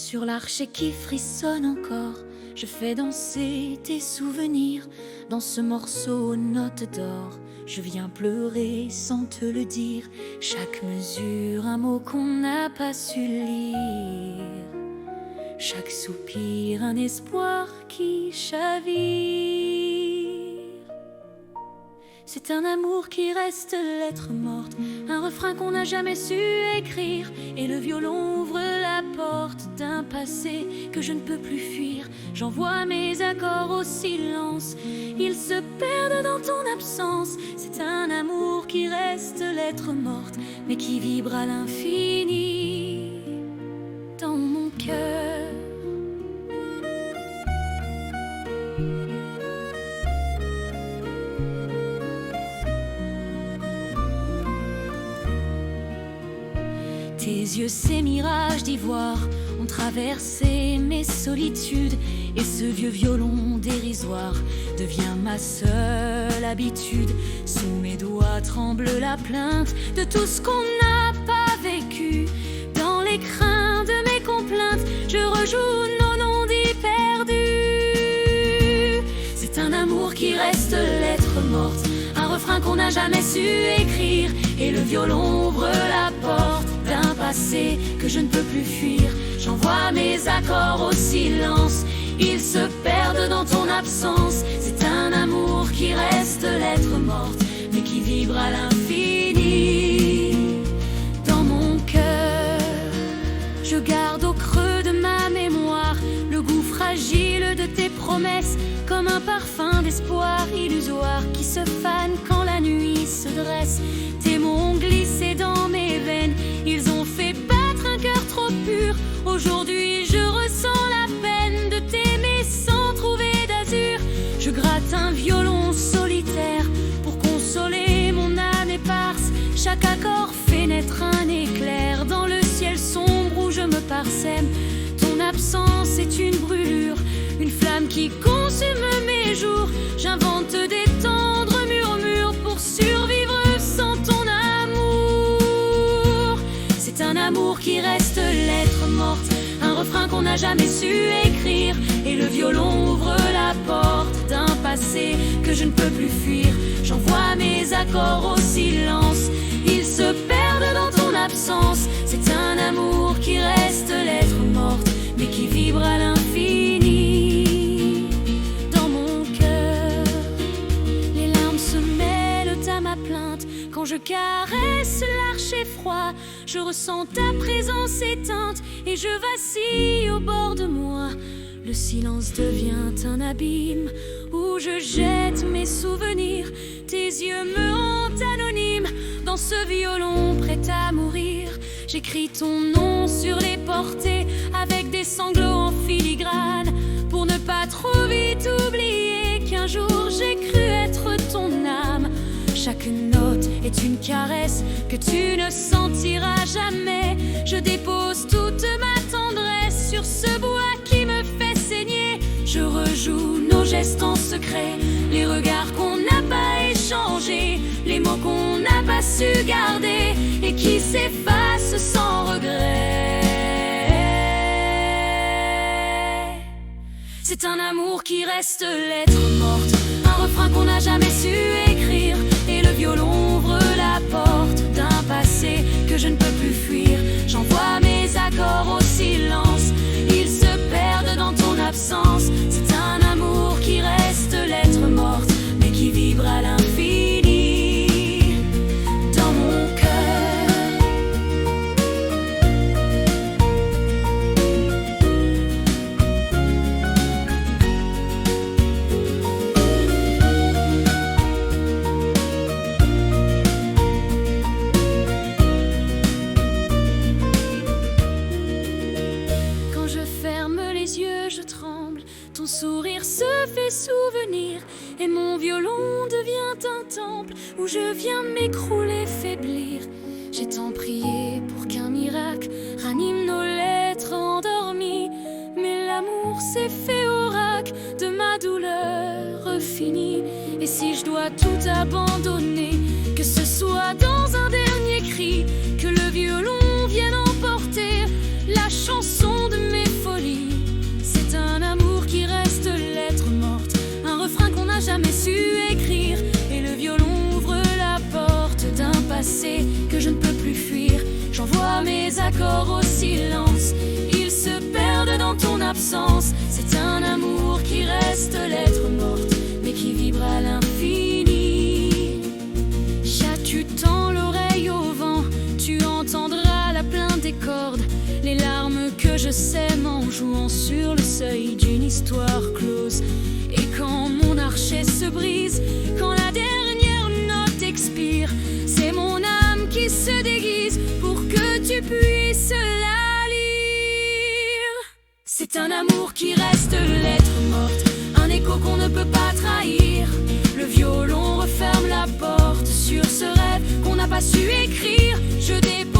Sur l'archer qui frissonne encore, je fais danser tes souvenirs. Dans ce morceau aux notes d'or, je viens pleurer sans te le dire. Chaque mesure, un mot qu'on n'a pas su lire. Chaque soupir, un espoir qui chavire. C'est un amour qui reste lettre morte, un refrain qu'on n'a jamais su écrire. Et le violon ouvre la porte d'un passé que je ne peux plus fuir. J'envoie mes accords au silence, ils se perdent dans ton absence. C'est un amour qui reste lettre morte, mais qui vibre à l'infini dans mon cœur. Tes yeux, ces mirages d'ivoire, ont traversé mes solitudes. Et ce vieux violon dérisoire devient ma seule habitude. Sous mes doigts tremble la plainte de tout ce qu'on n'a pas vécu. Dans l'écrin de mes complaintes, je rejoue nos non-dits perdus. C'est un amour qui reste lettre morte, un refrain qu'on n'a jamais su écrire. Et le violon ouvre la porte d'un passé que je ne peux plus fuir. J'envoie mes accords au silence, ils se perdent dans ton absence. C'est un amour qui reste lettre morte, mais qui vibre à l'infini dans mon cœur. Je garde au creux de ma mémoire le goût fragile de tes promesses, comme un parfum d'espoir illusoire qui se fane quand la nuit se dresse. Tes mots ont glissé dans mes veines, ils ont fait battre un cœur trop pur. Aujourd'hui je ressens la peine de t'aimer sans trouver d'azur. Je gratte un violon solitaire pour consoler mon âme éparse. Chaque accord fait naître un éclair dans le ciel sombre où je me parsème. Ton absence est une brûlure, une flamme qui consume mes jours. J'invente des tendres murmures pour survivre sans ton amour. C'est un amour qui reste lettre morte, un refrain qu'on n'a jamais su écrire. Et le violon ouvre la porte d'un passé que je ne peux plus fuir. J'envoie mes accords au silence, ils se perdent dans ton absence. C'est un amour qui reste lettre morte, mais qui vibre à l'infini dans mon cœur. Les larmes se mêlent à ma plainte quand je caresse l'archer froid. Je ressens ta présence éteinte et je vacille au bord de moi. Le silence devient un abîme où je jette mes souvenirs. Tes yeux me hantent anonyme dans ce violon prêt à mourir. J'écris ton nom sur les portées avec des sanglots en filigrane, pour ne pas trop vite oublier qu'un jour j'ai cru être ton âme. Chaque note est une caresse que tu ne sentiras jamais. Je dépose toute ma tendresse sur ce bois qui me fait saigner. Je rejoue nos gestes en secret, les regards qu'on n'a pas échangés, les mots qu'on n'a pas su garder et qui s'effacent sans regret. C'est un amour qui reste lettre morte, un refrain qu'on n'a jamais su écrire. Et le violon ouvre la porte d'un passé que je ne peux plus fuir. J'envoie mes accords au silence, ils se perdent dans ton absence. C'est un amour qui reste lettre morte, mais qui vibre à l'infini dans mon cœur. Je tremble, ton sourire se fait souvenir, et mon violon devient un temple où je viens m'écrouler, faiblir. J'ai tant prié pour qu'un miracle ranime nos lettres endormies, mais l'amour s'est fait oracle de ma douleur finie. Et si je dois tout abandonner, que ce soit dans un dernier cri, que le violon vienne emporter la chanson de mes des accords au silence. Ils se perdent dans ton absence. C'est un amour qui reste lettre morte, mais qui vibre à l'infini. Chat, tu tends l'oreille au vent, tu entendras la plainte des cordes, les larmes que je sème en jouant sur le seuil d'une histoire close. Et quand mon archet se brise, quand la dernière note expire, c'est mon âme qui se déguise pour que tu puisses la lire. C'est un amour qui reste lettre morte, un écho qu'on ne peut pas trahir. Le violon referme la porte sur ce rêve qu'on n'a pas su écrire. Je dépose